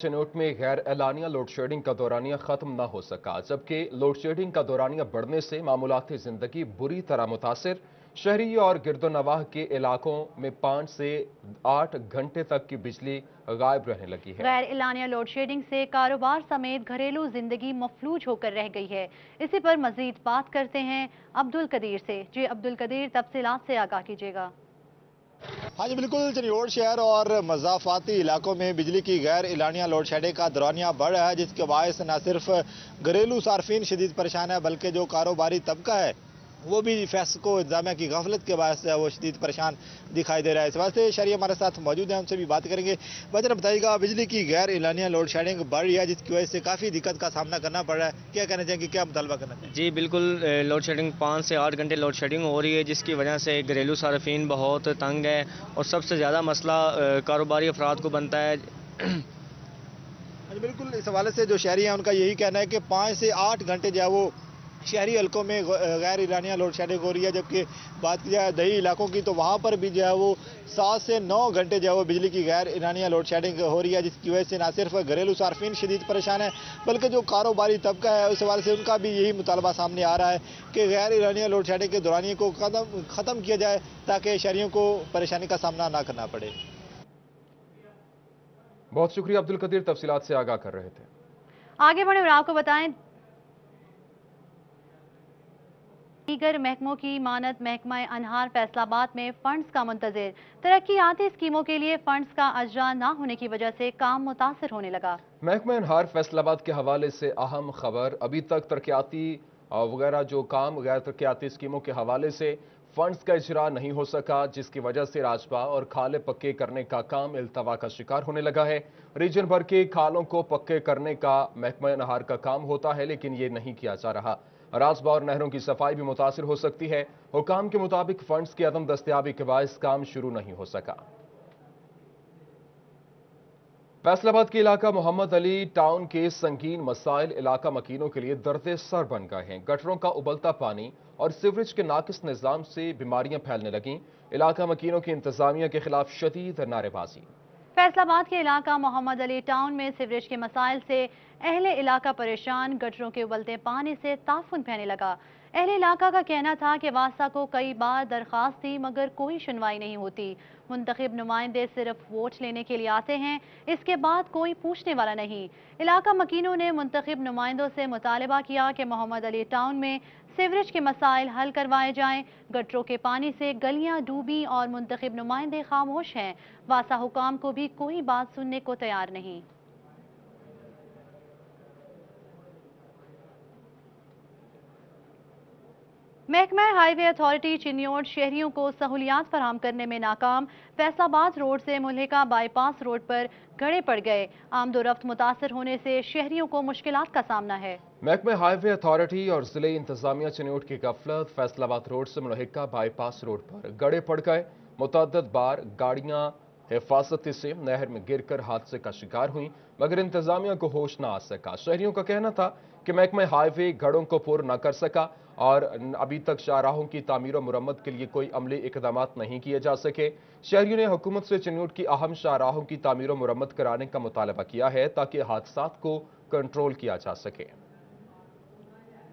चिनोट में गैर एलानिया load shedding का दौरानिया खत्म न हो सका, जबकि लोड शेडिंग का दौरानिया बढ़ने से मामूलाती जिंदगी बुरी तरह मुतासिर। शहरी और गिरदोनवाह के इलाकों में 5 से 8 घंटे तक की बिजली गायब रहने लगी है। गैर एलानिया लोड शेडिंग से कारोबार समेत घरेलू जिंदगी मफलूज होकर रह गई है। इसी पर मजीद बात करते हैं अब्दुल कदीर से। जी अब्दुल कदीर, तफसीलात से आगाह कीजिएगा। हाँ जी बिल्कुल, चिन्योट शहर और मज़ाफ़ाती इलाकों में बिजली की गैर एलानिया लोड शेडिंग का दौरानिया बढ़ रहा है, जिसके बायस न सिर्फ घरेलू सार्फिन शदीद परेशान है, बल्कि जो कारोबारी तबका है वो भी फैसको इंतजामिया की गफलत के बायस वो शदीद परेशान दिखाई दे रहा है। इस वास्ते शहरी हमारे साथ मौजूद है, उनसे भी बात करेंगे। वजह बताइएगा, बिजली की गैर एलानिया लोड शेडिंग बढ़ रही है, जिसकी वजह से काफ़ी दिक्कत का सामना करना पड़ रहा है। क्या कहना चाहेंगे, क्या मुतालबा करना चाहिए? जी बिल्कुल, लोड शेडिंग 5 से 8 घंटे लोड शेडिंग हो रही है, जिसकी वजह से घरेलू सार्फिन बहुत तंग है और सबसे ज़्यादा मसला कारोबारी अफराद को बनता है। बिल्कुल, इस हवाले से जो शहरी हैं उनका यही कहना है कि 5 से 8 घंटे जो है वो शहरी हलकों में गैर एलानिया लोड शेडिंग हो रही है, जबकि बात की जाए दही इलाकों की तो वहाँ पर भी जो है वो 7 से 9 घंटे जो है वो बिजली की गैर एलानिया लोड शेडिंग हो रही है, जिसकी वजह से न सिर्फ घरेलू सार्फिन शदीद परेशान है, बल्कि जो कारोबारी तबका है उस हवाले से उनका भी यही मुतालबा सामने आ रहा है कि गैर एलानिया लोड शेडिंग के दौरानिए को ख़त्म किया जाए, ताकि शहरियों को परेशानी का सामना ना करना पड़े। बहुत शुक्रिया अब्दुल कदीर, तफसीलात से आगाह कर रहे थे। आगे बढ़े और आपको बताएं, दीगर महकमों की मानद महकमा अनहार फैसलाबाद में फंड्स का मुंतजिर। तरक्याती स्कीमों के लिए फंड्स का अजरा न होने की वजह से काम मुतासिर होने लगा। महकमा अनहार फैसलाबाद के हवाले से अहम खबर, अभी तक तरक्याती वगैरह जो काम गैर तरक्याती स्कीमों के हवाले से फंड्स का इजरा नहीं हो सका, जिसकी वजह से राजपा और खाले पक्के करने का काम इल्तवा का शिकार होने लगा है। रीजन भर के खालों को पक्के करने का महकमा अनहार का काम होता है, लेकिन ये नहीं किया जा रहा। राजबा और नहरों की सफाई भी मुतासिर हो सकती है। हुकाम के मुताबिक फंड्स की अदम दस्तयाबी के बायस काम शुरू नहीं हो सका। फैसलाबाद के इलाका मोहम्मद अली टाउन के संगीन मसाइल इलाका मकीनों के लिए दर्द सर बन गए हैं। गटरों का उबलता पानी और सीवरेज के नाकिस निजाम से बीमारियां फैलने लगीं। इलाका मकीनों की इंतजामिया के खिलाफ शदीद नारेबाजी। फैसलाबाद के इलाका मोहम्मद अली टाउन में सीवरेज के मसाइल से अहले इलाका परेशान। गटरों के उबलते पानी से ताफुन फैलने लगा। अहले इलाका का कहना था कि वासा को कई बार दरख्वास्त दी, मगर कोई सुनवाई नहीं होती। मुंतखब नुमाइंदे सिर्फ वोट लेने के लिए आते हैं, इसके बाद कोई पूछने वाला नहीं। इलाका मकीनों ने मुंतखब नुमाइंदों से मुतालबा किया कि मोहम्मद अली टाउन में सीवरेज के मसाइल हल करवाए जाएं। गटरों के पानी से गलियां डूबी और मुंतखब नुमाइंदे खामोश हैं। वासा हुकाम को भी कोई बात सुनने को तैयार नहीं। महकमा हाईवे अथॉरिटी चिन्योट शहरियों को सहूलियात फराहम करने में नाकाम। फैसलाबाद रोड से मुल्हिका बाईपास रोड पर गड़े पड़ गए। आमदोरफ्त मुतासर होने से शहरियों को मुश्किलात का सामना है। महकमा हाईवे अथॉरिटी और जिले इंतजामिया चिन्योट की गफलत, फैसलाबाद रोड से मुल्हिका बाईपास रोड पर गड़े पड़ गए। मुतअद्दिद बार गाड़ियां हिफाजती से नहर में गिरकर हादसे का शिकार हुई, मगर इंतजामिया को होश न आ सका। शहरियों का कहना था कि महकमा हाईवे गड़ों को पुर न कर सका और अभी तक शाहराहों की तामीर और मुरम्मत के लिए कोई अमली इकदाम नहीं किए जा सके। शहरियों ने हुकूमत से चिन्योट की अहम शाहराहों की तामीर और मुरम्मत कराने का मुतालबा किया है, ताकि हादसात को कंट्रोल किया जा सके।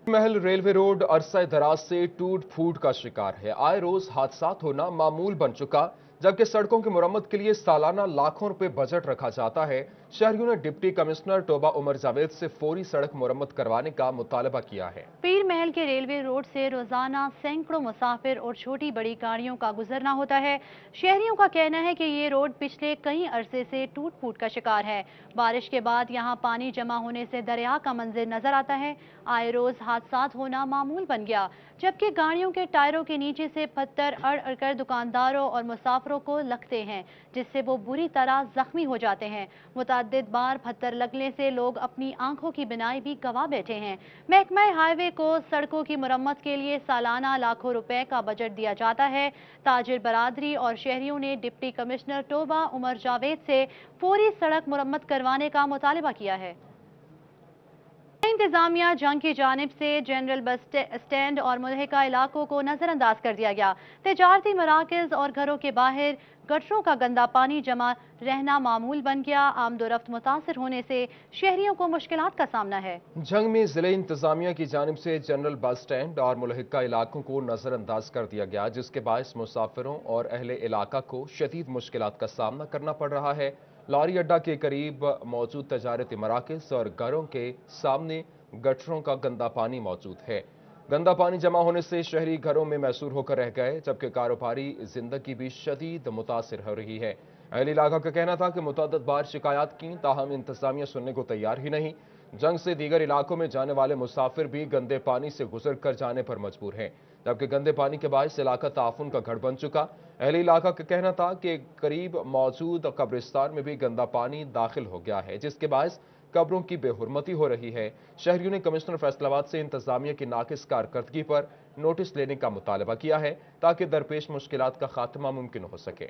महल रेलवे रोड अरसा दराज से टूट फूट का शिकार है। आए रोज हादसात होना मामूल बन चुका, जबकि सड़कों की मुरम्मत के लिए सालाना लाखों रुपए बजट रखा जाता है। शहरियों ने डिप्टी कमिश्नर टोबा उमर जावेद से फौरी सड़क मुरम्मत करवाने का मुतालबा किया है। पीर महल के रेलवे रोड से रोजाना सैकड़ों मुसाफिर और छोटी बड़ी गाड़ियों का गुजरना होता है। शहरियों का कहना है कि ये रोड पिछले कई अरसे से टूट फूट का शिकार है। बारिश के बाद यहाँ पानी जमा होने से दरिया का मंजर नजर आता है। आए रोज हादसात होना मामूल बन गया, जबकि गाड़ियों के टायरों के नीचे से पत्थर अड़ अड़ कर दुकानदारों और मुसाफिरों को लगते हैं, जिससे वो बुरी तरह जख्मी हो जाते हैं। मुतअद्दिद बार पत्थर लगने से लोग अपनी आंखों की बिनाई भी गवा बैठे हैं। महकमा हाईवे को सड़कों की मुरम्मत के लिए सालाना लाखों रुपए का बजट दिया जाता है। ताजिर बरादरी और शहरियों ने डिप्टी कमिश्नर टोबा उमर जावेद से फौरी सड़क मुरम्मत करवाने का मुतालबा किया है। इंतजामिया जंग की जानिब से जनरल बस स्टैंड और मुल्हिका इलाकों को नजरअंदाज कर दिया गया। तिजारती मराकज और घरों के बाहर गटरों का गंदा पानी जमा रहना मामूल बन गया। आमदोरफ्त मुतासिर होने से शहरियों को मुश्किलात का सामना है। जंग में जिले इंतजामिया की जानिब से जनरल बस स्टैंड और मुल्हिका इलाकों को नजरअंदाज कर दिया गया, जिसके बायस मुसाफिरों और अहले इलाका को शदीद मुश्किलात का सामना करना पड़ रहा है। लॉरी अड्डा के करीब मौजूद तजारती मराकज और घरों के सामने गटरों का गंदा पानी मौजूद है। गंदा पानी जमा होने से शहरी घरों में मैसूर होकर रह गए, जबकि कारोबारी जिंदगी भी शदीद मुतासिर हो रही है। अहले इलाका का कहना था कि मुतअद्दिद बार शिकायत की, ताहम इंतजामिया सुनने को तैयार ही नहीं। जंग से दीगर इलाकों में जाने वाले मुसाफिर भी गंदे पानी से गुजर कर जाने पर मजबूर हैं, जबकि गंदे पानी के बायस इलाका ताफुन का घर बन चुका। अहले इलाका का कहना था कि करीब मौजूद कब्रिस्तान में भी गंदा पानी दाखिल हो गया है, जिसके बायस कब्रों की बेहुरमती हो रही है। शहरियों ने कमिश्नर फैसलाबाद से इंतजामिया की नाकिस कारकर्दगी पर नोटिस लेने का मुतालबा किया है, ताकि दरपेश मुश्किलात का खात्मा मुमकिन हो सके।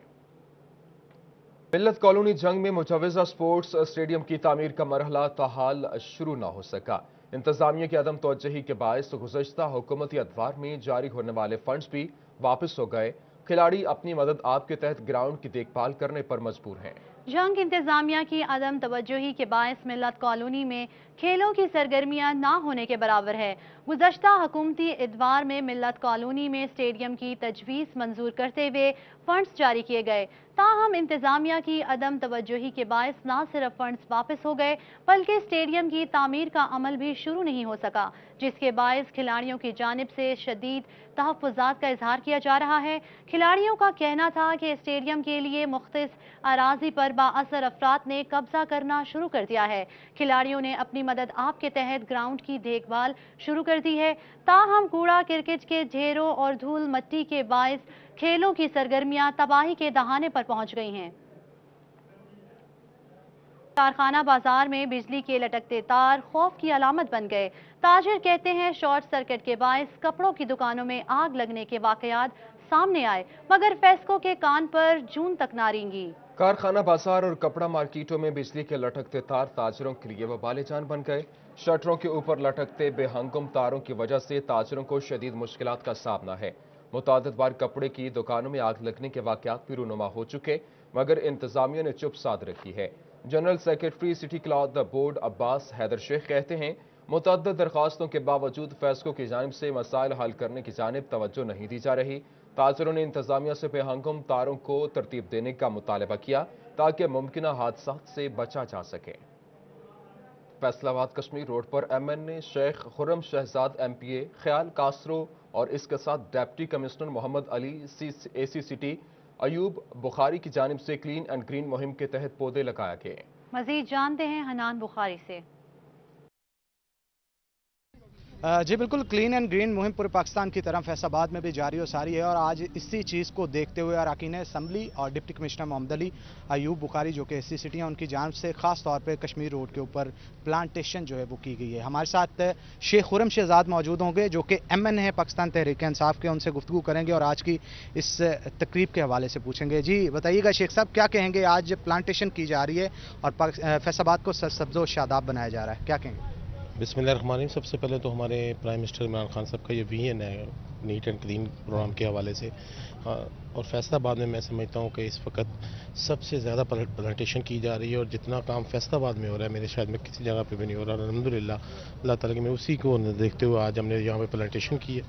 मिल्लत कॉलोनी जंग में मुजवजा स्पोर्ट्स स्टेडियम की तामीर का मरहला ताहाल शुरू न हो सका। इंतजामिया की अदम तवज्जुही के बायस गुज़श्ता हुकूमती अदवार में जारी होने वाले फंड्स भी वापस हो गए। खिलाड़ी अपनी मदद आप के तहत ग्राउंड की देखभाल करने पर मजबूर हैं। जंग इंतजामिया की अदम तवज्जुही के बायस मिल्लत कॉलोनी में खेलों की सरगर्मियां ना होने के बराबर है। गुज़श्ता हुकूमती इदवार में मिल्लत कॉलोनी में स्टेडियम की तजवीज़ मंजूर करते हुए फंड्स जारी किए गए, ताहम इंतजामिया की अदम तवज्जुही के बायस ना सिर्फ फंड्स वापस हो गए, बल्कि स्टेडियम की तामीर का अमल भी शुरू नहीं हो सका, जिसके बायस खिलाड़ियों की जानिब से शदीद तहफ़्फ़ुज़ात का इजहार किया जा रहा है। खिलाड़ियों का कहना था कि स्टेडियम के लिए मुख्तस अराजी पर बाअसर अफराद ने कब्जा करना शुरू कर दिया है। खिलाड़ियों ने अपनी मदद आप के तहत ग्राउंड की देखभाल शुरू कर दी है, ताहम कूड़ा क्रिकेट के ढेरों और धूल मट्टी के बायस खेलों की सरगर्मियां तबाही के दहाने पर पहुंच गई हैं। कारखाना बाजार में बिजली के लटकते तार खौफ की अलामत बन गए। ताजिर कहते हैं शॉर्ट सर्किट के बायस कपड़ों की दुकानों में आग लगने के वाकयात सामने आए, मगर फेस्को के कान पर जून तक ना रेंगी। कारखाना बाजार और कपड़ा मार्केटों में बिजली के लटकते तार ताजरों के लिए वबाल जान बन गए। शटरों के ऊपर लटकते बेहंगम तारों की वजह से ताजरों को शदीद मुश्किलात का सामना है। मुतादिद बार कपड़े की दुकानों में आग लगने के वाकयात भी रूनुमा हो चुके, मगर इंतजामिया ने चुप साध रखी है। General secretary city cloth board Abbas Haider Sheikh कहते हैं, मुतअद्दिद दरख्वास्तों के बावजूद फेस्को की जानिब से मसाइल हल करने की जानिब तवज्जो नहीं दी जा रही। ताजरों ने इंतजामिया से बेहंगम तारों को तरतीब देने का मुतालबा किया, ताकि मुमकिन हादसात से बचा जा सके। फैसलाबाद कश्मीर रोड पर MNA शेख खुर्रम शहजाद MPA ख्याल कासरो और इसके साथ deputy commissioner Mohammad Ali AC city Ayub Bukhari की जानिब से क्लीन एंड ग्रीन मुहिम के तहत पौधे लगाए गए। मजीद जानते हैं हनान बुखारी से। जी बिल्कुल, क्लीन एंड ग्रीन मुहिम पूरे पाकिस्तान की तरह फैसलाबाद में भी जारी और सारी है, और आज इसी चीज़ को देखते हुए अरकान असम्बली और डिप्टी कमिश्नर मोहम्मद अली अयूब बुखारी जो कि AC सिटी हैं, उनकी जानिब से ख़ास तौर पे कश्मीर रोड के ऊपर प्लांटेशन जो है वो की गई है। हमारे साथ शेख खुर्रम शहजाद मौजूद होंगे जो कि MNA है पाकिस्तान तहरीक इंसाफ के, उनसे गुफ्तगू करेंगे और आज की इस तकरीब के हवाले से पूछेंगे। जी बताइएगा शेख साहब, क्या कहेंगे, आज प्लांटेशन की जा रही है और फैसलाबाद को सरसब्ज़ो शादाब बनाया जा रहा है, क्या कहेंगे? बिस्मिल्लाहिर्रहमानिर्रहीम। सबसे पहले तो हमारे प्राइम मिनिस्टर इमरान खान साहब का ये विजन है नीट एंड क्लीन प्रोग्राम के हवाले से, और फैसलाबाद में मैं समझता हूँ कि इस वक्त सबसे ज़्यादा प्लांटेशन की जा रही है, और जितना काम फैसलाबाद में हो रहा है मेरे शायद में किसी जगह पे भी नहीं हो रहा। अल्हम्दुलिल्लाह, अल्लाह ताला की मैं उसी को देखते हुए आज हमने यहाँ पे प्लांटेशन की है,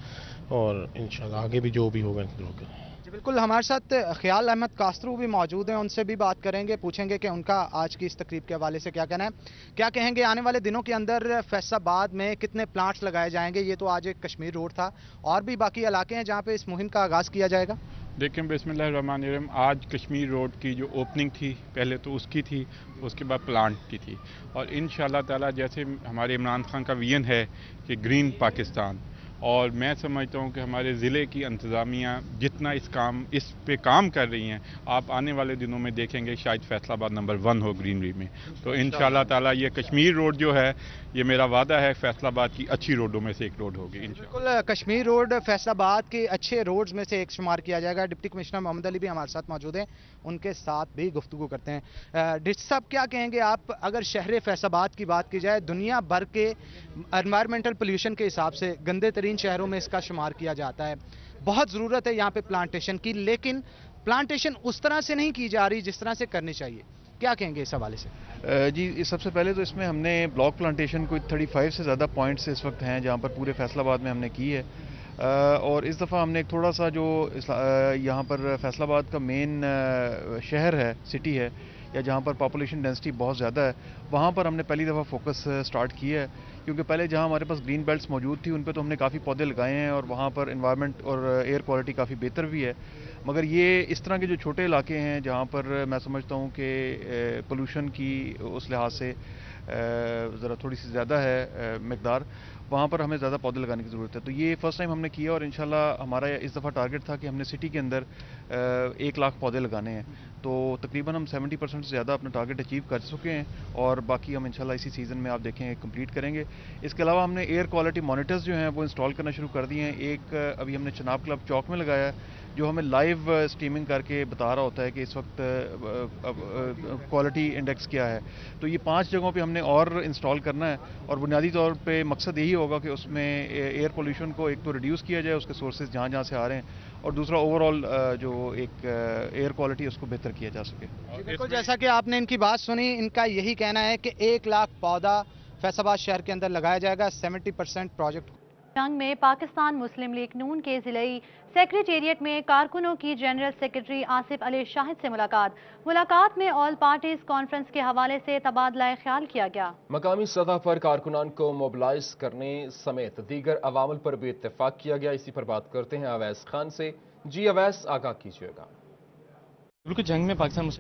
और इंशाल्लाह आगे भी जो भी होगा होगा। जी बिल्कुल, हमारे साथ ख्याल अहमद कासरू भी मौजूद हैं, उनसे भी बात करेंगे, पूछेंगे कि उनका आज की इस तकरीब के हवाले से क्या कहना है। क्या कहेंगे, आने वाले दिनों के अंदर फैसलाबाद में कितने प्लांट्स लगाए जाएंगे? ये तो आज एक कश्मीर रोड था, और भी बाकी इलाके हैं जहाँ पे इस मुहिम का आगाज़ किया जाएगा। देखें, बिस्मिल्लाहिर्रहमानिर्रहीम, आज कश्मीर रोड की जो ओपनिंग थी पहले तो उसकी थी, उसके बाद प्लांट की थी, और इंशाअल्लाह ताला जैसे हमारे इमरान खान का विजन है कि ग्रीन पाकिस्तान, और मैं समझता हूँ कि हमारे ज़िले की इंतज़ामिया जितना इस पे काम कर रही हैं, आप आने वाले दिनों में देखेंगे शायद फैसलाबाद नंबर 1 हो ग्रीनरी में। तो इंशाअल्लाह ताला ये कश्मीर रोड जो है, ये मेरा वादा है, फैसलाबाद की अच्छी रोडों में से एक रोड होगी इंशाअल्लाह। बिल्कुल, कश्मीर रोड फैसलाबाद के अच्छे रोड्स में से एक शुमार किया जाएगा। डिप्टी कमिश्नर मोहम्मद अली भी हमारे साथ मौजूद हैं, उनके साथ भी गुफ्तगू करते हैं। डिप्टी साहब, क्या कहेंगे आप, अगर शहर फैसलाबाद की बात की जाए, दुनिया भर के एनवायरमेंटल पोल्यूशन के हिसाब से गंदे तरीन शहरों में इसका शुमार किया जाता है। बहुत ज़रूरत है यहाँ पे प्लांटेशन की, लेकिन प्लांटेशन उस तरह से नहीं की जा रही जिस तरह से करनी चाहिए। क्या कहेंगे इस हवाले से? जी, सबसे पहले तो इसमें हमने ब्लॉक प्लांटेशन कोई 35 से ज़्यादा पॉइंट्स इस वक्त हैं जहाँ पर पूरे फैसलाबाद में हमने की है। और इस दफ़ा हमने एक थोड़ा सा जो यहाँ पर फैसलाबाद का मेन शहर है, सिटी है, या जहाँ पर पॉपुलेशन डेंसिटी बहुत ज़्यादा है, वहाँ पर हमने पहली दफ़ा फोकस स्टार्ट किया है। क्योंकि पहले जहाँ हमारे पास ग्रीन बेल्ट्स मौजूद थी उन पे तो हमने काफ़ी पौधे लगाए हैं और वहाँ पर एनवायरनमेंट और एयर क्वालिटी काफ़ी बेहतर भी है। मगर ये इस तरह के जो छोटे इलाके हैं जहाँ पर मैं समझता हूँ कि पोल्यूशन की उस लिहाज से ज़रा थोड़ी सी ज़्यादा है मकदार, वहाँ पर हमें ज़्यादा पौधे लगाने की ज़रूरत है। तो ये फ़र्स्ट टाइम हमने किया और इंशाल्लाह हमारा इस दफ़ा टारगेट था कि हमने सिटी के अंदर 1 लाख पौधे लगाने हैं। तो तकरीबन हम 70% से ज़्यादा अपना टारगेट अचीव कर चुके हैं और बाकी हम इंशाल्लाह इसी सीज़न में आप देखेंगे कंप्लीट करेंगे। इसके अलावा हमने एयर क्वालिटी मॉनिटर्स जो हैं वो इंस्टॉल करना शुरू कर दिए हैं। एक अभी हमने चनाब क्लब चौक में लगाया है जो हमें लाइव स्ट्रीमिंग करके बता रहा होता है कि इस वक्त क्वालिटी इंडेक्स क्या है। तो ये 5 जगहों पे हमने और इंस्टॉल करना है और बुनियादी तौर पे मकसद यही होगा कि उसमें एयर पोल्यूशन को एक तो रिड्यूस किया जाए, उसके सोर्सेज जहाँ जहाँ से आ रहे हैं, और दूसरा ओवरऑल जो एक एयर क्वालिटी उसको बेहतर किया जा सके। बिल्कुल, जैसा कि आपने इनकी बात सुनी, इनका यही कहना है कि 1 लाख पौधा फैसलाबाद शहर के अंदर लगाया जाएगा। 70% प्रोजेक्ट। जंग में पाकिस्तान मुस्लिम लीग नून के जिले सेक्रेटेरिएट में कारकुनों की जनरल सेक्रेटरी आसिफ अली शाहिद से मुलाकात में ऑल पार्टीज कॉन्फ्रेंस के हवाले से तबादला ख्याल किया गया। मकामी सतह पर कारकुनान को मोबिलाइज करने समेत दीगर अवामल पर भी इत्तेफाक किया गया। इसी पर बात करते हैं अवैस खान से। जी अवैस, आगाह कीजिएगा। बिल्कुल, जंग में पाकिस्तान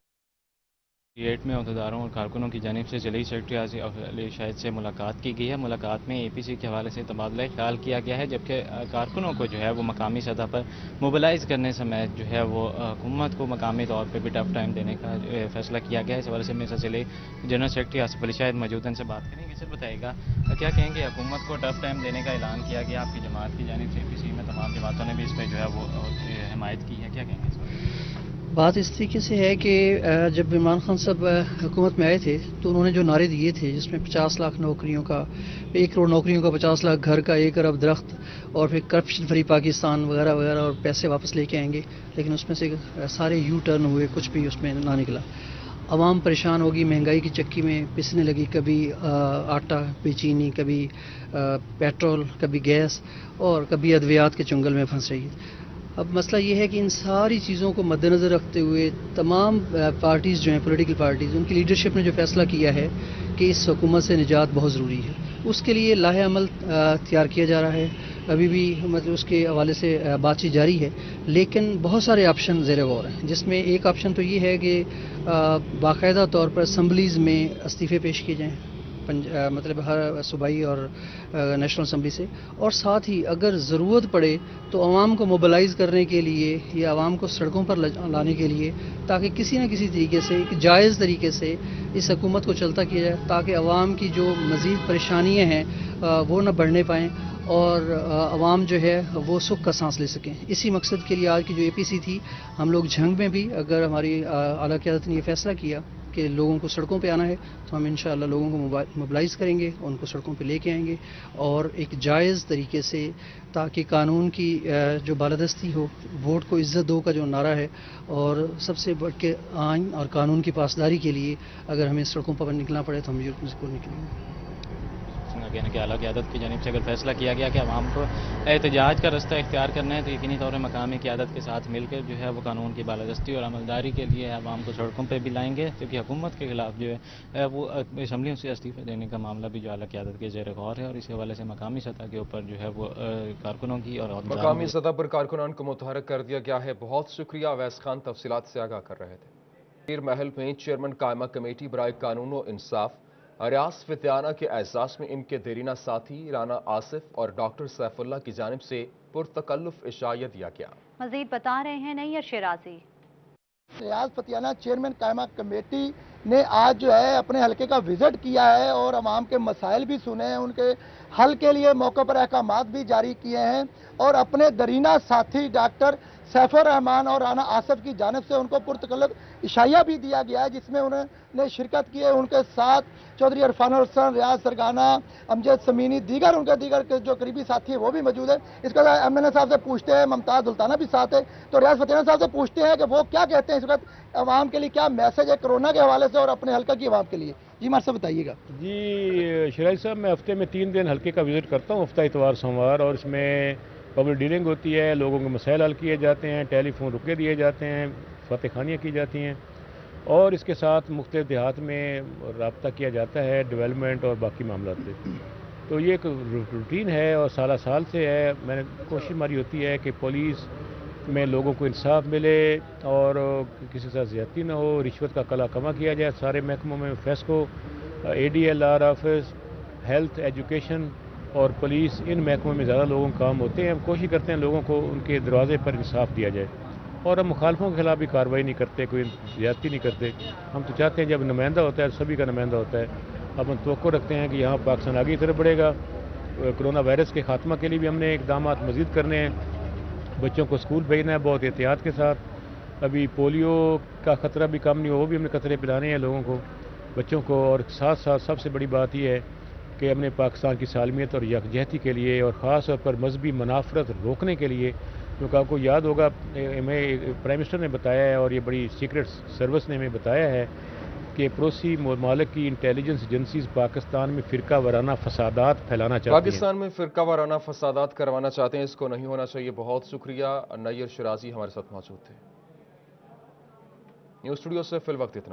में अहदेदारों और कारकुनों की जानिब से जिले सेक्रेटरी आसिफ अली शाहिद से मुलाकात की गई है। मुलाकात में APC के हवाले से तबादला ख्याल किया गया है, जबकि कारकुनों को जो है वो मकामी सतह पर मोबिलाइज करने समेत जो है वो हुकूमत को मकामी तौर पर भी टफ टाइम देने का फैसला किया गया है। इस हवाले से मेरे जिले जनरल सेक्रेटरी आसिफ अली शाहिद मौजूद हैं, उनसे बात करेंगे। सर बताइएगा, क्या कहेंगे, हुकूमत को टफ टाइम देने का ऐलान किया गया आपकी जमात की जानिब से, APC में तमाम जमातों ने भी इस पर जो है वो हिमायत की है, क्या कहेंगे इस पर? बात इस तरीके से है कि जब इमरान खान साहब हुकूमत में आए थे तो उन्होंने जो नारे दिए थे जिसमें 50 लाख नौकरियों का, 1 करोड़ नौकरियों का, 50 लाख घर का, 1 अरब दरख्त और फिर करप्शन फ्री पाकिस्तान वगैरह वगैरह और पैसे वापस लेके आएंगे, लेकिन उसमें से सारे यू टर्न हुए, कुछ भी उसमें ना निकला। आवाम परेशान होगी, महंगाई की चक्की में पिसने लगी, कभी आटा, कभी चीनी, कभी पेट्रोल, कभी गैस और कभी अद्वियात के चुंगल में फंस रही है। अब मसला ये है कि इन सारी चीज़ों को मद्देनज़र रखते हुए तमाम पार्टीज़ जो हैं, पॉलिटिकल पार्टीज़, उनकी लीडरशिप ने जो फैसला किया है कि इस हुकूमत से निजात बहुत ज़रूरी है, उसके लिए लाहे अमल तैयार किया जा रहा है। अभी भी मतलब उसके हवाले से बातचीत जारी है, लेकिन बहुत सारे ऑप्शन ज़ेर गौर हैं, जिसमें एक ऑप्शन तो ये है कि बाकायदा तौर पर असम्बलीज़ में इस्तीफ़े पेश किए जाएँ, मतलब हर सूबाई और नेशनल असम्बली से, और साथ ही अगर ज़रूरत पड़े तो आवाम को मोबिलाइज़ करने के लिए या आवाम को सड़कों पर लाने के लिए, ताकि किसी न किसी तरीके से, एक जायज़ तरीके से इस हुकूमत को चलता किया जाए, ताकि आवाम की जो मज़ीद परेशानियाँ हैं वो न बढ़ने पाएँ और आवाम जो है वो सुख का सांस ले सकें। इसी मकसद के लिए आज की जो APC थी, हम लोग जंग में भी अगर हमारी आला क़यादत ने ये फैसला किया कि लोगों को सड़कों पे आना है तो हम इंशाअल्लाह लोगों को मोबिलाइज़ करेंगे, उनको सड़कों पे लेके आएंगे और एक जायज़ तरीके से, ताकि कानून की जो बालादस्ती हो, वोट को इज़्ज़त दो का जो नारा है, और सबसे बढ़ के आइन और कानून की पासदारी के लिए अगर हमें सड़कों पर निकलना पड़े तो हम ज़रूर निकलेंगे। कहना कि आला क़यादत की जानिब से अगर फैसला किया गया कि आवाम को एहतजाज का रास्ता इख्तियार करना है तो यकीनी तौर पर मकामी क़यादत के साथ मिलकर जो है वो कानून की बालादस्ती और अमलदारी के लिए आवाम को सड़कों पर भी लाएंगे, क्योंकि हुकूमत के खिलाफ जो है वो असम्बलियों से इस्तीफ़े देने का मामला भी जो आला क़यादत के ज़ेर गौर है, और इस हवाले से मकामी सतह के ऊपर जो है वो कारकुनों की और मकामी सतह पर कारकुनान को मुतहरक कर दिया गया है। बहुत शुक्रिया अवैस खान, तफसीलात से आगाह कर रहे थे। पीर महल में चेयरमैन कायमा कमेटी बराए कानून व इंसाफ रियास फितियाना के एजाज में इनके देरीना साथी राना आसिफ और डॉक्टर सैफुल्लाह की जानिब से पुरतकल्लुफ इशाया दिया गया। मजीद बता रहे हैं नैयर शिराजी। रियास फितियाना चेयरमैन कायमा कमेटी ने आज जो है अपने हलके का विजिट किया है और अवाम के मसाइल भी सुने हैं, उनके हल के लिए मौके पर अहकामात भी जारी किए हैं और अपने दरीना साथी डॉक्टर सैफुर रहमान और राना आसिफ की जानिब से उनको पुरतकल्लुफ इशाया भी दिया गया है, जिसमें उन्होंने शिरकत की है। उनके साथ चौधरी इरफान हुसैन, रियाज सरगाना, अमजद समीनी, दीगर के जो करीबी साथी है वो भी मौजूद है। इसके बाद MNA साहब से पूछते हैं, मुमताज सुल्ताना भी साथ है, तो रियाज फितियाना साहब से पूछते हैं कि वो क्या कहते हैं इस वक्त अवाम के लिए, क्या मैसेज है कोरोना के हवाले से और अपने हल्का की अवाम के लिए। जी मार साहब बताइएगा। जी शिराज साहब, मैं हफ्ते में 3 दिन हल्के का विजिट करता हूँ, हफ्ता इतवार सोमवार, और इसमें पब्लिक डीलिंग होती है, लोगों के मसाइल हल किए जाते हैं, टेलीफोन रुके दिए जाते हैं, फतेह खानियाँ की जाती हैं और इसके साथ मुख्तलिफ देहात में रब्ता किया जाता है डेवलपमेंट और बाकी मामला से। तो ये एक रूटीन है और साल से है। मैंने कोशिश हमारी होती है कि पुलिस में लोगों को इंसाफ मिले और किसी के साथ ज़्यादती ना हो, रिश्वत का कला कमा किया जाए। सारे महकमों में FESCO, ADL, office, health, education और पुलिस, इन महकमों में ज़्यादा लोगों का काम होते हैं। हम कोशिश करते हैं लोगों को उनके दरवाजे पर इंसाफ दिया जाए और हम मुखालफों के खिलाफ भी कार्रवाई नहीं करते, कोई ज़्यादती नहीं करते। हम तो चाहते हैं जब नुमाइंदा होता है सभी का नुमाइंदा होता है। अब हम तवक्को रखते हैं कि यहाँ पाकिस्तान आगे की तरफ बढ़ेगा। कोरोना वायरस के खात्मा के लिए भी हमने इकदाम मज़ीद करने हैं। बच्चों को स्कूल भेजना है बहुत एहतियात के साथ। अभी पोलियो का ख़तरा भी कम नहीं हो, वो भी हमने कतरे पिलाने हैं लोगों को, बच्चों को। और साथ साथ सबसे बड़ी बात यह है कि हमने पाकिस्तान की सालमियत और यकजहती के लिए और ख़ास तौर पर मजहबी मुनाफरत रोकने के लिए, क्योंकि आपको याद होगा हमें प्राइम मिनिस्टर ने बताया है और ये बड़ी सीक्रेट सर्विस ने हमें बताया है कि पड़ोसी ममालिक की इंटेलिजेंस एजेंसीज पाकिस्तान में फ़िरका वाराना फसादात फैलाना चाहती हैं। पाकिस्तान में फ़िरका वाराना फसादात करवाना चाहते हैं, इसको नहीं होना चाहिए। बहुत शुक्रिया। नैयर शिराजी हमारे साथ मौजूद थे। न्यूज़ स्टूडियो से फिल वक्त इतना।